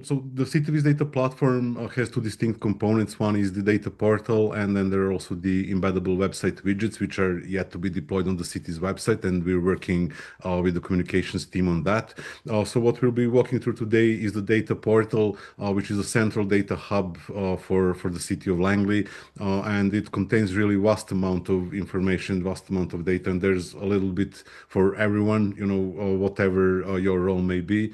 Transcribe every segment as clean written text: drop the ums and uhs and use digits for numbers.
So the CityViz data platform has two distinct components. One is the data portal, and then there are also the embeddable website widgets, which are yet to be deployed on the city's website, and we're working with the communications team on that. So what we'll be walking through today is the data portal, which is a central data hub for the city of Langley, and it contains really vast amount of information, vast amount of data, and there's a little bit for everyone, whatever your role may be.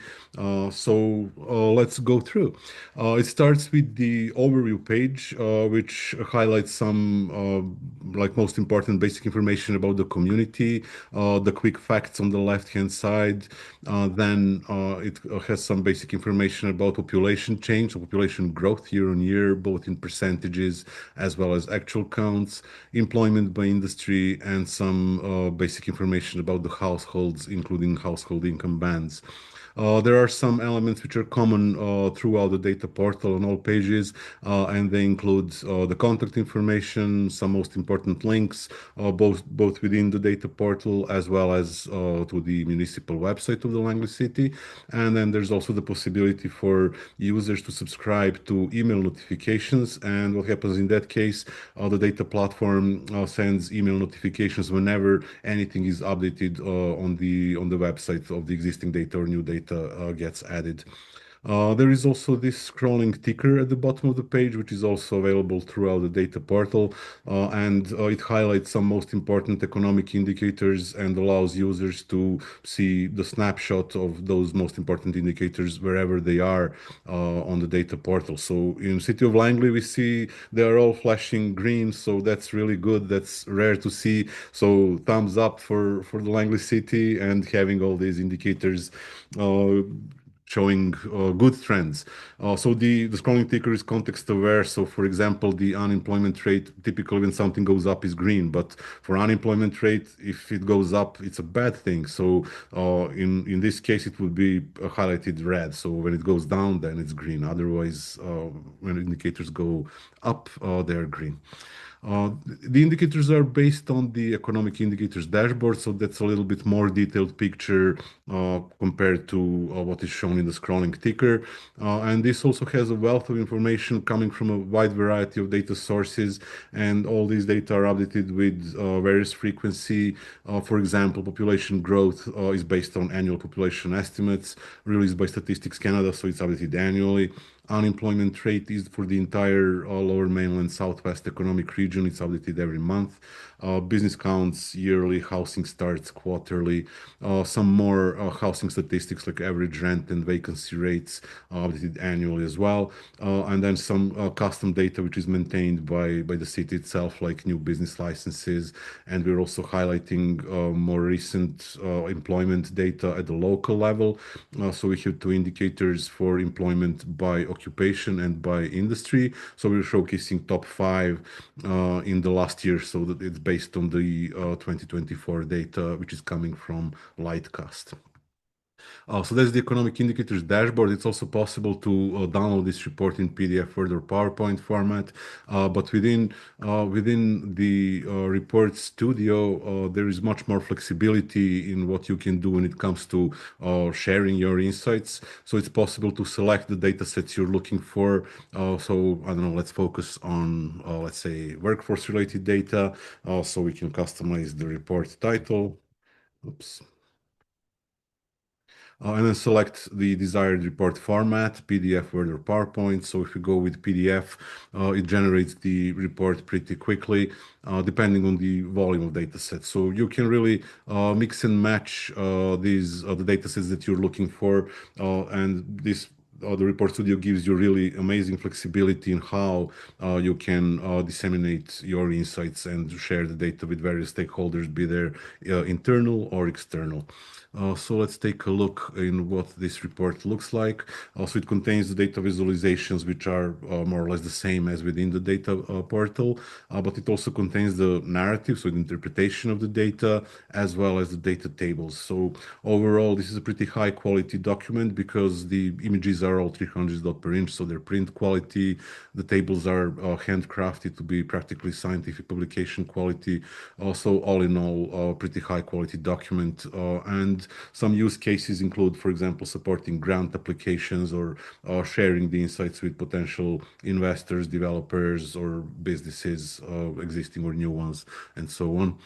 Let's go through. It starts with the overview page, which highlights some like most important basic information about the community, the quick facts on the left-hand side. Then it has some basic information about population change, or population growth year on year, both in percentages as well as actual counts, employment by industry, and some basic information about the households, including household income bands. There are some elements which are common throughout the data portal on all pages, and they include the contact information, some most important links, both within the data portal as well as to the municipal website of the Langley City. And then there's also the possibility for users to subscribe to email notifications. And what happens in that case, the data platform sends email notifications whenever anything is updated on the website of the existing data or new data gets added. There is also this scrolling ticker at the bottom of the page, which is also available throughout the data portal, and it highlights some most important economic indicators and allows users to see the snapshot of those most important indicators wherever they are on the data portal. So in City of Langley, we see they are all flashing green, so that's really good. That's rare to see. So thumbs up for the Langley City and having all these indicators showing good trends. So the scrolling ticker is context aware. So for example, the unemployment rate, typically when something goes up is green, but for unemployment rate, if it goes up, it's a bad thing. So in this case, it would be highlighted red. So when it goes down, then it's green. Otherwise, when indicators go up, they're green. The indicators are based on the economic indicators dashboard, so that's a little bit more detailed picture compared to what is shown in the scrolling ticker. And this also has a wealth of information coming from a wide variety of data sources, and all these data are updated with various frequency. For example, population growth is based on annual population estimates released by Statistics Canada, so it's updated annually. Unemployment rate is for the entire Lower Mainland Southwest Economic Region. It's updated every month. Business counts yearly, housing starts quarterly. Some more housing statistics like average rent and vacancy rates updated annually as well. And then some custom data which is maintained by the city itself, like new business licenses. And we're also highlighting more recent employment data at the local level. So we have two indicators for employment by occupation and by industry. So we're showcasing top 5 in the last year, so that it's based on the 2024 data, which is coming from Lightcast. So that's the economic indicators dashboard. It's also possible to download this report in PDF Word or PowerPoint format. But within the report studio, there is much more flexibility in what you can do when it comes to sharing your insights. So it's possible to select the data sets you're looking for. So I don't know, let's focus on, let's say, workforce-related data. So we can customize the report title. Oops. And then select the desired report format, PDF, Word, or PowerPoint. So if you go with PDF, it generates the report pretty quickly, depending on the volume of data sets. So you can really mix and match the data sets that you're looking for, and the Report Studio gives you really amazing flexibility in how you can disseminate your insights and share the data with various stakeholders, be they internal or external. So let's take a look in what this report looks like. Also, it contains the data visualizations, which are more or less the same as within the data portal, but it also contains the narrative, so the interpretation of the data, as well as the data tables. So overall, this is a pretty high quality document because the images are all 300 dot per inch, so they're print quality. The tables are handcrafted to be practically scientific publication quality. Also, all in all, pretty high quality document. And some use cases include, for example, supporting grant applications or sharing the insights with potential investors, developers, or businesses, existing or new ones, and so on.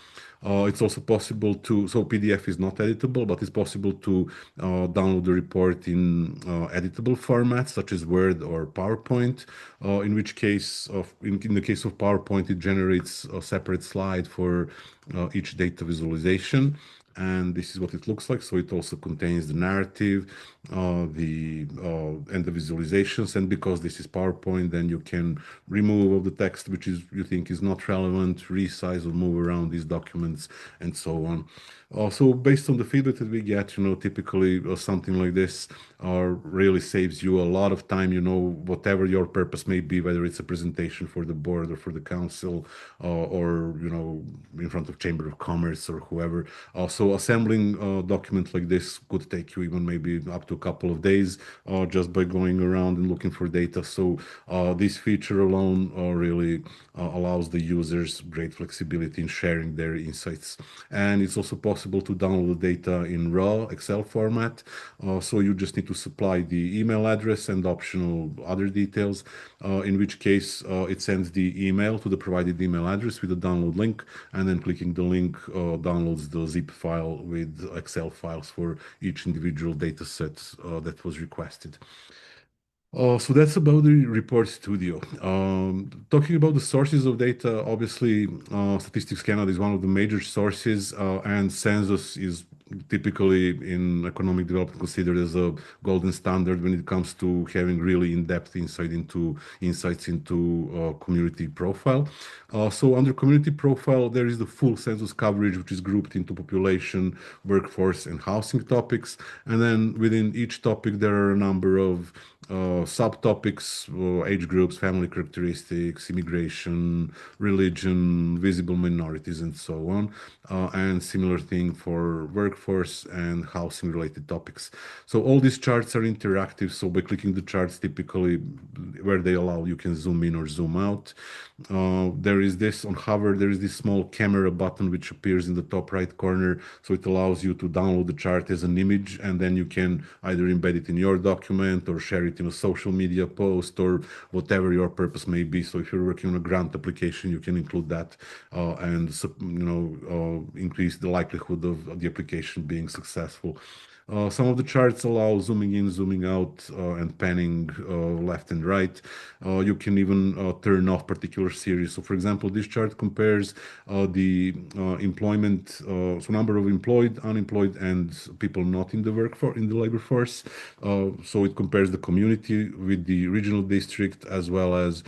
It's also possible to, so PDF is not editable, but it's possible to download the report in editable formats such as Word or PowerPoint. In which case, in the case of PowerPoint, it generates a separate slide for each data visualization. And this is what it looks like. So it also contains the narrative, and the visualizations. And because this is PowerPoint, then you can remove all the text which is you think is not relevant, resize or move around these documents, and so on. So based on the feedback that we get, typically something like this really saves you a lot of time, whatever your purpose may be, whether it's a presentation for the board or for the council, or, in front of Chamber of Commerce or whoever. So assembling a document like this could take you even maybe up to a couple of days, just by going around and looking for data. So this feature alone really allows the users great flexibility in sharing their insights. And it's also possible to download the data in raw Excel format. So you just need to supply the email address and optional other details, in which case it sends the email to the provided email address with a download link, and then clicking the link downloads the zip file with Excel files for each individual data set that was requested. So that's about the Report Studio. Talking about the sources of data, obviously, Statistics Canada is one of the major sources, and census is typically in economic development considered as a golden standard when it comes to having really in-depth insights into community profile. So under community profile, there is the full census coverage, which is grouped into population, workforce, and housing topics. And then within each topic, there are a number of subtopics, age groups, family characteristics, immigration, religion, visible minorities, and so on. And similar thing for workforce and housing related topics. So all these charts are interactive. So by clicking the charts, typically where they allow, you can zoom in or zoom out. There is this on hover, there is this small camera button which appears in the top right corner. So it allows you to download the chart as an image, and then you can either embed it in your document or share it in a social media post or whatever your purpose may be. So if you're working on a grant application, you can include that, and increase the likelihood of the application being successful. Some of the charts allow zooming in, zooming out, and panning left and right. You can even turn off particular series. So, for example, this chart compares the employment, so number of employed, unemployed, and people not in the in the labor force. So it compares the community with the regional district as well as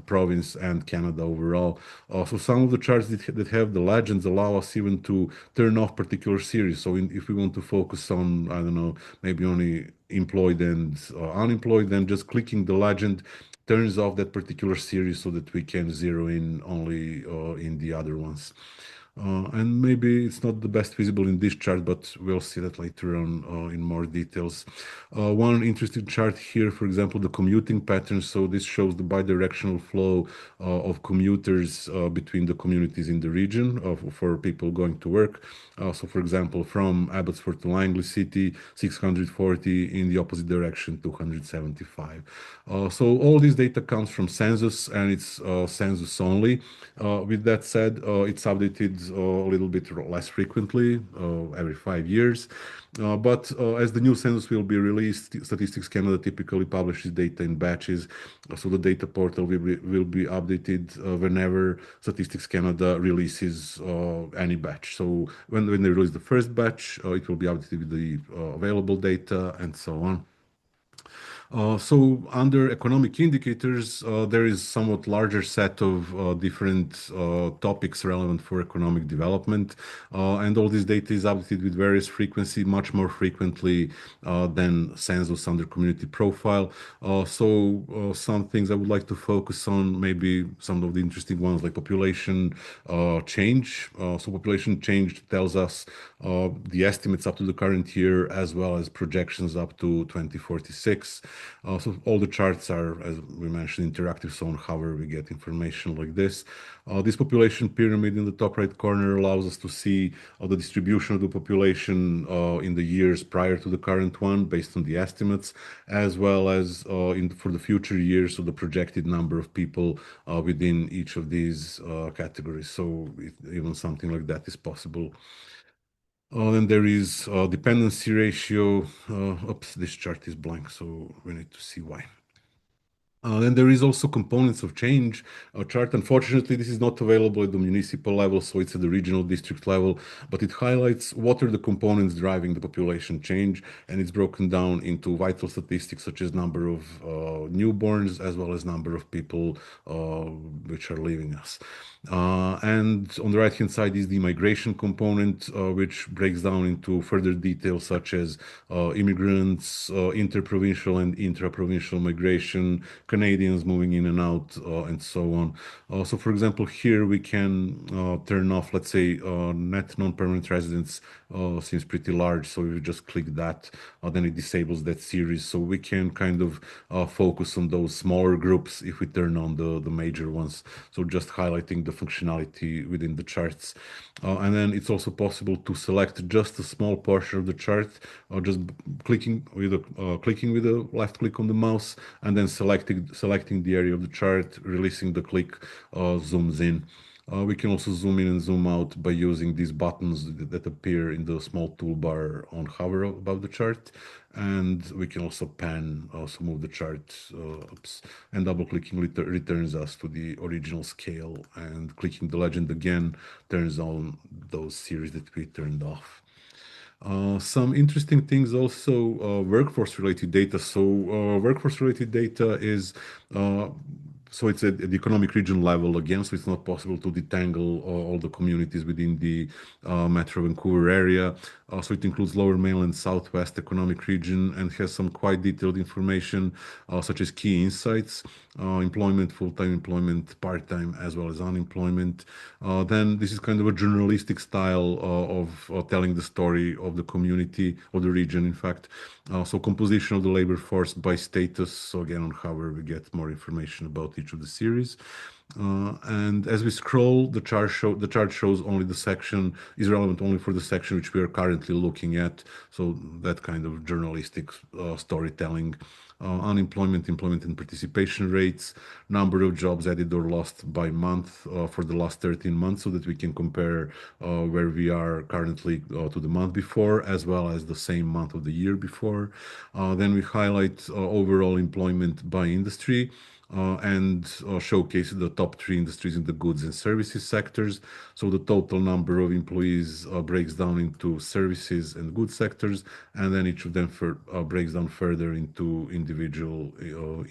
province and Canada overall. So some of the charts that have the legends allow us even to turn off particular series. So if we want to focus on, I don't know, maybe only employed and unemployed, then just clicking the legend turns off that particular series so that we can zero in only in the other ones. And maybe it's not the best visible in this chart, but we'll see that later on in more details. One interesting chart here, for example, the commuting patterns. So this shows the bidirectional flow of commuters between the communities in the region for people going to work. So, for example, from Abbotsford to Langley City, 640; in the opposite direction, 275. So all this data comes from census, and it's census only. With that said, it's updated a little bit less frequently, every 5 years. But as the new census will be released, Statistics Canada typically publishes data in batches. So the data portal will be updated whenever Statistics Canada releases any batch. So when they release the first batch, it will be updated with the available data and so on. So under economic indicators, there is somewhat larger set of different topics relevant for economic development, and all this data is updated with various frequency, much more frequently than census under community profile. Some things I would like to focus on, maybe some of the interesting ones like population change. Population change tells us the estimates up to the current year as well as projections up to 2046. So all the charts are, as we mentioned, interactive. So on hover, we get information like this. This population pyramid in the top right corner allows us to see the distribution of the population in the years prior to the current one based on the estimates, as well as for the future years, so the projected number of people within each of these categories. So even something like that is possible. Then there is dependency ratio. Oops, this chart is blank, so we need to see why. Then there is also components of change chart. Unfortunately, this is not available at the municipal level, so it's at the regional district level, but it highlights what are the components driving the population change, and it's broken down into vital statistics such as number of newborns as well as number of people which are leaving us. And on the right-hand side is the migration component, which breaks down into further details such as immigrants, interprovincial and intra-provincial migration, Canadians moving in and out, and so on. So, for example, here we can turn off, let's say, net non-permanent residents seems pretty large. So if you just click that, then it disables that series. So we can kind of focus on those smaller groups if we turn on the major ones. So just highlighting the functionality within the charts. And then it's also possible to select just a small portion of the chart, just clicking with a left click on the mouse, and then selecting the area of the chart, releasing the click, zooms in. We can also zoom in and zoom out by using these buttons that appear in the small toolbar on hover above the chart. And we can also pan, also move the chart, and double clicking returns us to the original scale, and clicking the legend again turns on those series that we turned off. Some interesting things also, workforce related data. So workforce related data is so it's at the economic region level again, so it's not possible to detangle all the communities within the Metro Vancouver area. So it includes Lower Mainland, Southwest Economic Region, and has some quite detailed information, such as key insights, employment, full-time employment, part-time, as well as unemployment. Then this is kind of a journalistic style of telling the story of the community, of the region, in fact. So composition of the labor force by status. So again, on hover, we get more information about each of the series. And as we scroll, the chart shows only the section is relevant only for the section which we are currently looking at. So that kind of journalistic storytelling. Unemployment, employment and participation rates, number of jobs added or lost by month for the last 13 months, so that we can compare where we are currently to the month before, as well as the same month of the year before. Then we highlight overall employment by industry. And showcase the top 3 industries in the goods and services sectors. So the total number of employees breaks down into services and goods sectors, and then each of them breaks down further into individual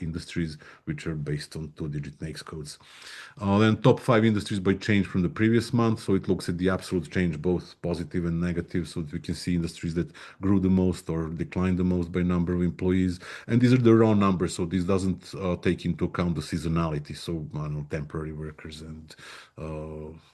industries, which are based on 2-digit NAICS codes. Then top 5 industries by change from the previous month. So it looks at the absolute change, both positive and negative, so that we can see industries that grew the most or declined the most by number of employees. And these are the raw numbers, so this doesn't take into account the seasonality, so I don't know, temporary workers and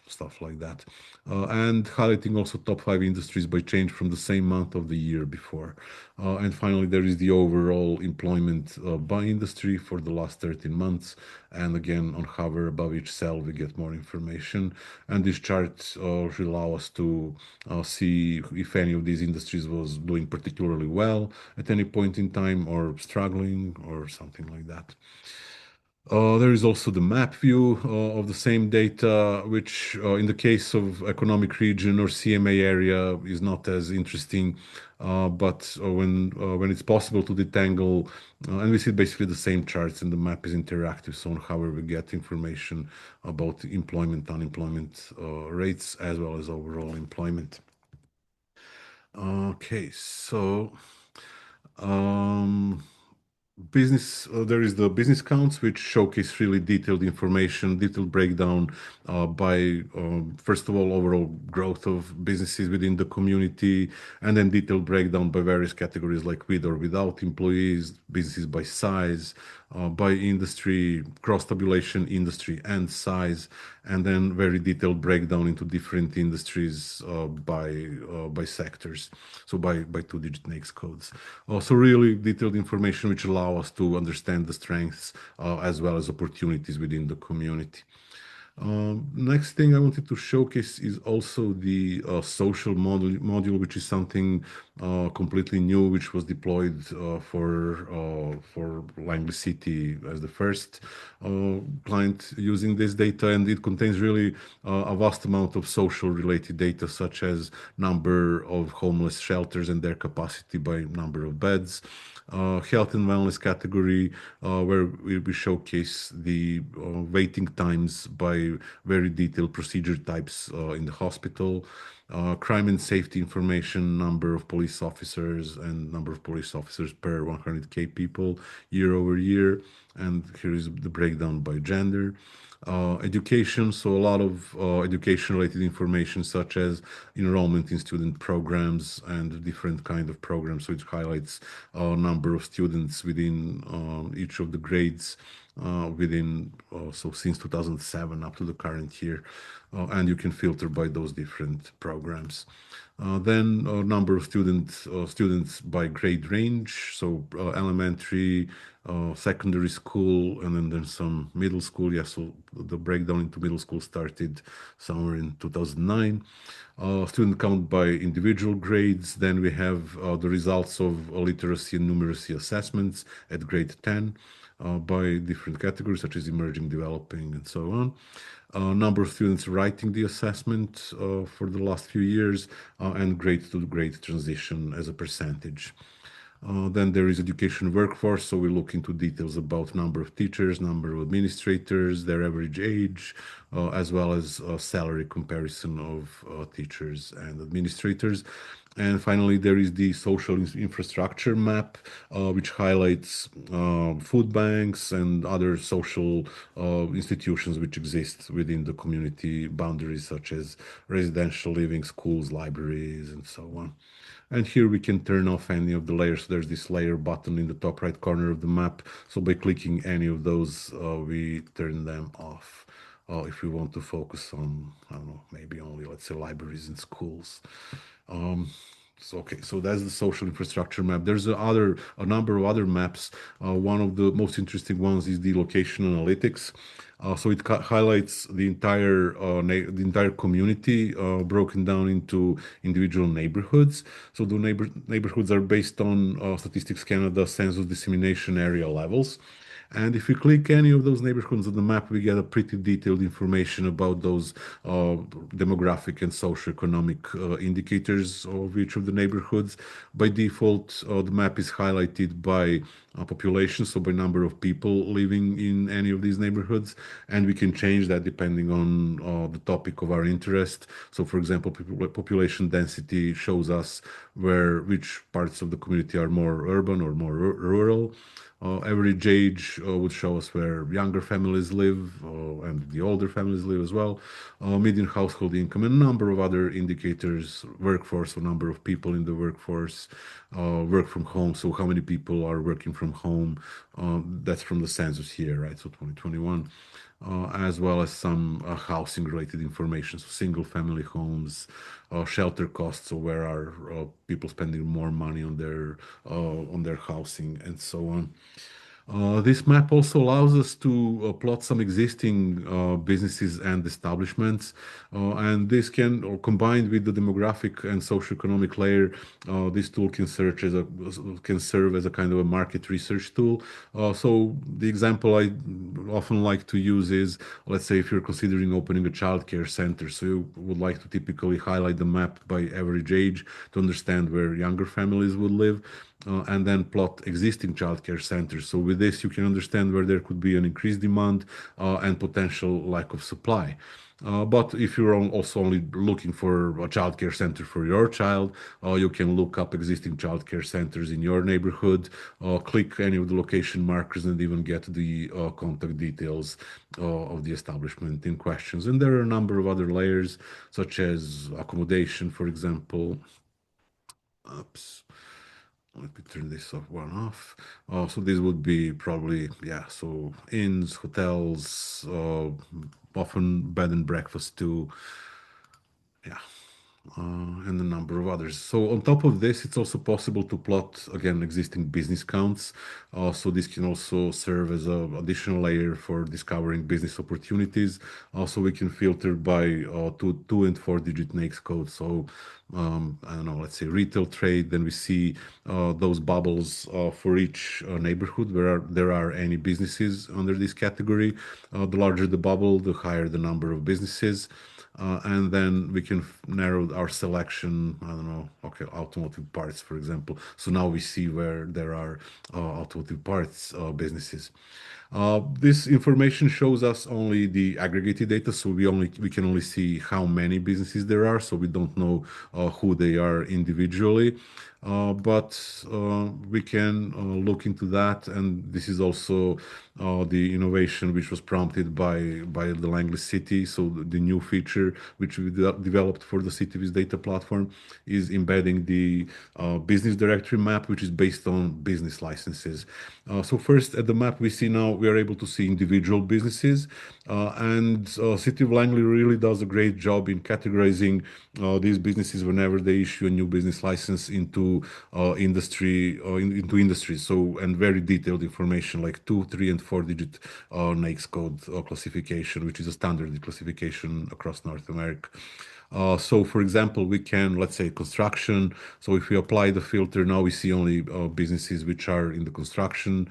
stuff like that. And highlighting also top 5 industries by change from the same month of the year before. And finally, there is the overall employment by industry for the last 13 months. And again, on hover above each cell, we get more information. And these charts will allow us to see if any of these industries was doing particularly well at any point in time, or struggling, or something like that. There is also the map view of the same data, which in the case of economic region or CMA area is not as interesting. But when it's possible to detangle, and we see basically the same charts, and the map is interactive, so on however we get information about employment, unemployment rates, as well as overall employment. Okay, so business there is the business counts, which showcase really detailed information, detailed breakdown by first of all overall growth of businesses within the community, and then detailed breakdown by various categories like with or without employees, businesses by size, by industry, cross tabulation industry and size, and then very detailed breakdown into different industries by sectors, so by two-digit NAICS codes. Also, really detailed information which allow us to understand the strengths as well as opportunities within the community. Next thing I wanted to showcase is also the social module, which is something completely new, which was deployed for Langley City as the first client using this data, and it contains really a vast amount of social related data, such as number of homeless shelters and their capacity by number of beds. Health and wellness category, where we showcase the waiting times by very detailed procedure types in the hospital. Crime and safety information, number of police officers and number of police officers per 100K people year over year. And here is the breakdown by gender. Education, so a lot of education related information, such as enrollment in student programs and different kind of programs, which highlights number of students within each of the grades within so since 2007 up to the current year, and you can filter by those different programs. Then a number of students by grade range, so elementary, secondary school, and then there's some middle school. Yeah, so the breakdown into middle school started somewhere in 2009. Student count by individual grades. Then we have the results of literacy and numeracy assessments at grade 10 by different categories such as emerging, developing, and so on. Number of students writing the assessment for the last few years, and grade to grade transition as a percentage. Then there is education workforce, so we look into details about number of teachers, number of administrators, their average age, as well as salary comparison of teachers and administrators. And finally, there is the social infrastructure map, which highlights food banks and other social institutions which exist within the community boundaries, such as residential living, schools, libraries, and so on. And here we can turn off any of the layers. So there's this layer button in the top right corner of the map. So by clicking any of those, we turn them off. If we want to focus on, I don't know, maybe only, let's say, libraries and schools. So, okay, so that's the social infrastructure map. There's a number of other maps. One of the most interesting ones is the location analytics. So it highlights the entire community broken down into individual neighborhoods. So the neighborhoods are based on Statistics Canada census dissemination area levels. And if we click any of those neighborhoods on the map, we get a pretty detailed information about those demographic and socioeconomic indicators of each of the neighborhoods. By default, the map is highlighted by population, so by number of people living in any of these neighborhoods, and we can change that depending on the topic of our interest. So, for example, population density shows us which parts of the community are more urban or more rural. Average age would show us where younger families live and the older families live as well. Median household income and a number of other indicators, workforce, so number of people in the workforce, work from home, so how many people are working from home. That's from the census year, right? So 2021. As well as some housing related information, so single family homes, shelter costs, so where are people spending more money on their housing, and so on. This map also allows us to plot some existing businesses and establishments, and this can, or combined with the demographic and socioeconomic layer, this tool can serve as a kind of a market research tool. So the example I often like to use is, let's say, if you're considering opening a childcare center, so you would like to typically highlight the map by average age to understand where younger families would live. and then plot existing childcare centers. So with this, you can understand where there could be an increased demand and potential lack of supply. But if you're also only looking for a childcare center for your child, you can look up existing childcare centers in your neighborhood, click any of the location markers, and even get the contact details of the establishment in questions. And there are a number of other layers, such as accommodation, for example. Oops. Let me turn this off, one off. So this would be probably, yeah, so inns, hotels, often bed and breakfast too. Yeah, and a number of others. So on top of this, it's also possible to plot again existing business counts. So this can also serve as an additional layer for discovering business opportunities. Also, we can filter by two and four digit NAICS code. So I don't know, let's say retail trade. Then we see those bubbles for each neighborhood where there are any businesses under this category. The larger the bubble, the higher the number of businesses. And then we can narrow our selection. I don't know, okay, automotive parts, for example. So now we see where there are automotive parts businesses. This information shows us only the aggregated data, so we can only see how many businesses there are, so we don't know who they are individually. But we can look into that, and this is also the innovation which was prompted by the Langley City. So the new feature which we developed for the CityViz data platform is embedding the business directory map, which is based on business licenses. So first at the map we see now we are able to see individual businesses, and City of Langley really does a great job in categorizing these businesses whenever they issue a new business license into into industries. So and very detailed information like 2, 3, and 4 digit NAICS code classification, which is a standard classification across North America. So, for example, we can, let's say, construction. So, if we apply the filter, now we see only businesses which are in the construction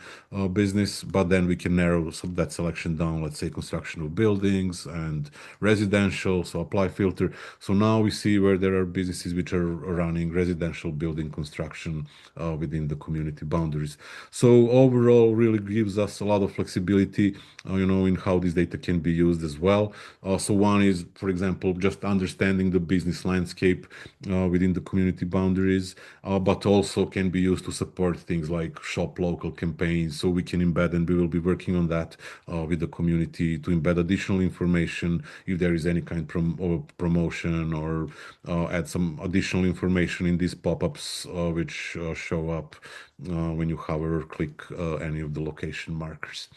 business, but then we can narrow that selection down, let's say, construction of buildings and residential. So, apply filter. So, now we see where there are businesses which are running residential building construction within the community boundaries. So, overall, really gives us a lot of flexibility, in how this data can be used as well. So, one is, for example, just understanding the business landscape within the community boundaries, but also can be used to support things like shop local campaigns. So we can embed, and we will be working on that with the community to embed additional information if there is any kind of promotion, or add some additional information in these pop-ups which show up when you hover or click any of the location markers.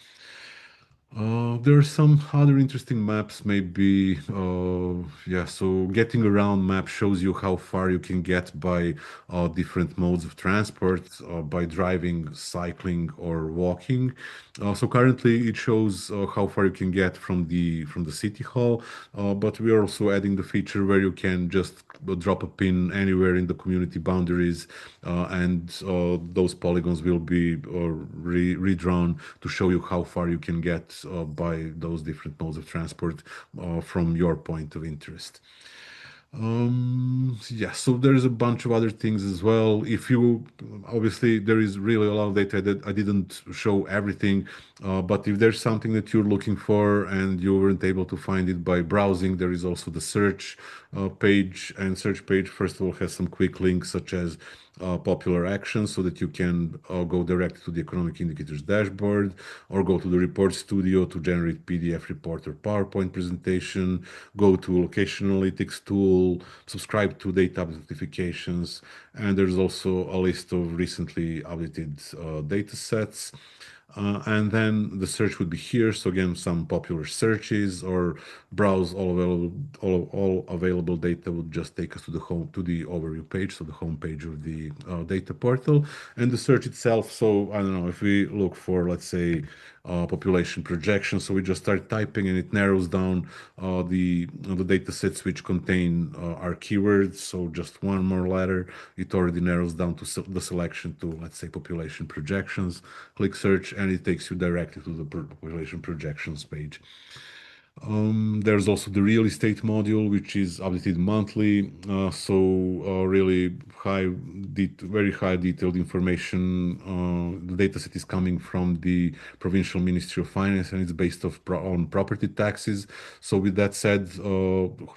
There are some other interesting maps, maybe. Yeah, so getting around map shows you how far you can get by different modes of transport, by driving, cycling, or walking. So currently it shows how far you can get from the city hall, but we are also adding the feature where you can just drop a pin anywhere in the community boundaries, and those polygons will be redrawn to show you how far you can get by those different modes of transport from your point of interest. Yeah, so there's a bunch of other things as well. If you obviously there is really a lot of data that I didn't show everything, but if there's something that you're looking for and you weren't able to find it by browsing, there is also the search page. And search page, first of all, has some quick links such as popular actions, so that you can go direct to the economic indicators dashboard, or go to the report studio to generate PDF report or PowerPoint presentation, go to location analytics tool, subscribe to data update notifications, and there's also a list of recently updated data sets. And then the search would be here. So again, some popular searches, or browse all available data would just take us to the overview page, so the home page of the data portal. And the search itself. So I don't know, if we look for, let's say, population projection, so we just start typing and it narrows down the data sets which contain our keywords. So just one more letter, it already narrows down to the selection to, let's say, population projections. Click search, and it takes you directly to the population projections page. There's also the real estate module, which is updated monthly. Really very high detailed information. The dataset is coming from the Provincial Ministry of Finance, and it's based on property taxes. So with that said,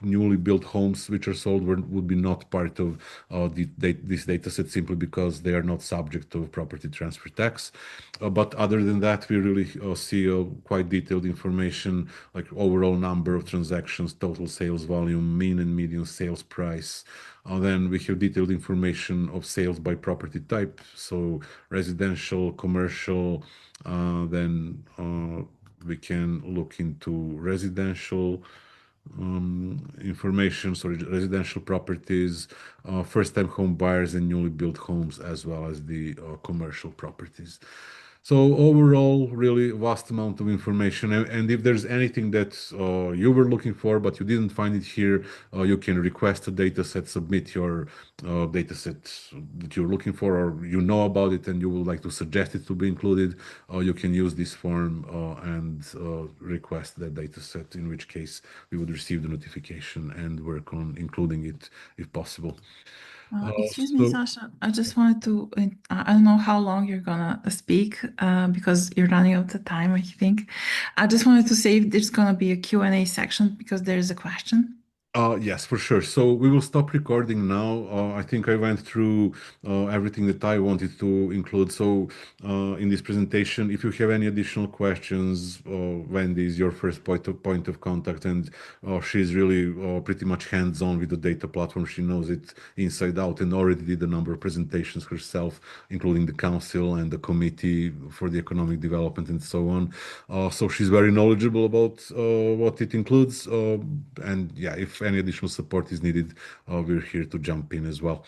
newly built homes which are sold would be not part of this dataset simply because they are not subject to property transfer tax. But other than that, we really see quite detailed information like overall number of transactions, total sales volume, mean and median sales price. Then we have detailed information of sales by property type, so residential, commercial. Then we can look into residential information, so residential properties, first-time home buyers and newly built homes, as well as the commercial properties. So overall, really vast amount of information. And if there's anything that you were looking for but you didn't find it here, you can request a data set, submit your data set that you're looking for, or you know about it and you would like to suggest it to be included. You can use this form and request that data set, in which case we would receive the notification and work on including it if possible. Excuse me, So Sasha. I just wanted to, I don't know how long you're gonna speak because you're running out of time, I think. I just wanted to say if there's gonna be a Q&A section because there's a question. Yes, for sure. So we will stop recording now. I think I went through everything that I wanted to include. So in this presentation, if you have any additional questions, Wendy is your first point of contact, and she's really pretty much hands-on with the data platform. She knows it inside out and already did a number of presentations herself, including the council and the committee for the economic development and so on. So she's very knowledgeable about what it includes. And yeah, if any additional support is needed, we're here to jump in as well.